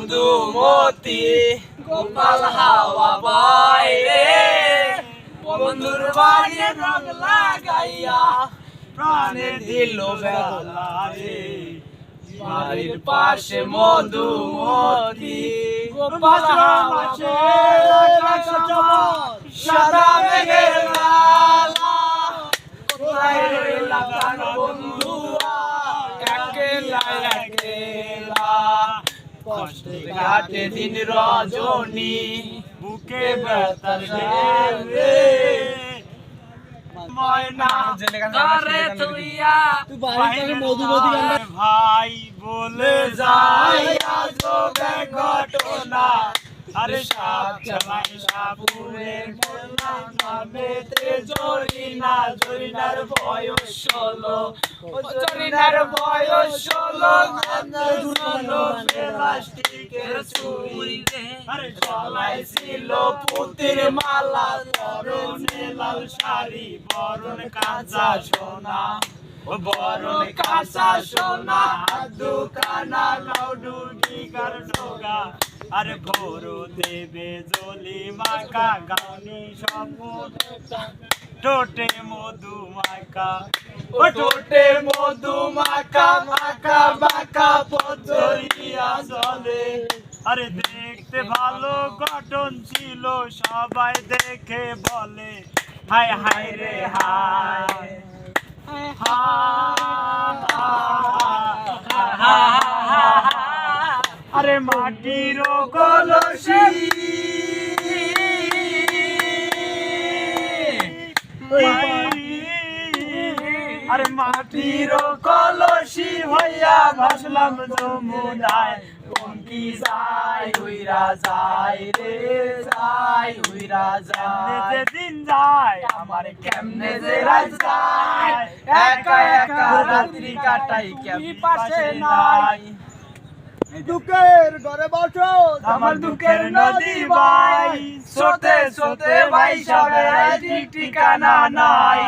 মধুমতি গোপাল হাওয়া বয় রে বন্ধুর বাড়ি রং লাগাইয়া প্রাণে দিল বেলা রে বাড়ির পাশে মধুমতি গোপাল হাওয়া সাদা মেঘের লালা কোথায় রইলা প্রাণ বন্ধুয়া একলা একলা কষ্টে কাটে দিন রজনী বুকে ব্যথার রে ময়না তারে তুইয়া ভাই বলে যায় আজব ঘটনা আরে সাপ চালাই সাপুরের মোল্লা নামেতে জরিনার বয়স 16 জরিনার বয়স 16 প্লাস্টিকের ছুরি আরে চলাইছিল পুতির মালা তরুণে লাল শাড়ি বরণ কাঁচা সোনা বরণ কাঁচা সোনা দুকানা লাউডুডি গারডোগা আরে ভোরু দেবে জলি মাকা গাউনি সপুর টোটে মধু মাকা ও টোটে মধু মাকা মাকা মাকা পথরিয়া চলে আরে দেখতে ভালো গঠন ছিল সবাই দেখে বলে হায় হায় রে হায় আরে মাটির কলসি আরে মাটির কলসি হইয়া ভাসলাম যমুনায় কি যায় উইরা যায় রে যায় উইরা যায় দিন যায় আমার কেমনে যে রাত যায় একা একা রাত্রি কাটাই কেমনে পাশে নাই দুঃখের ঘরে বসো আমার দুঃখের নদী ভাই সোতে সোতে ভাই সবে ঠিক ঠিকানা নাই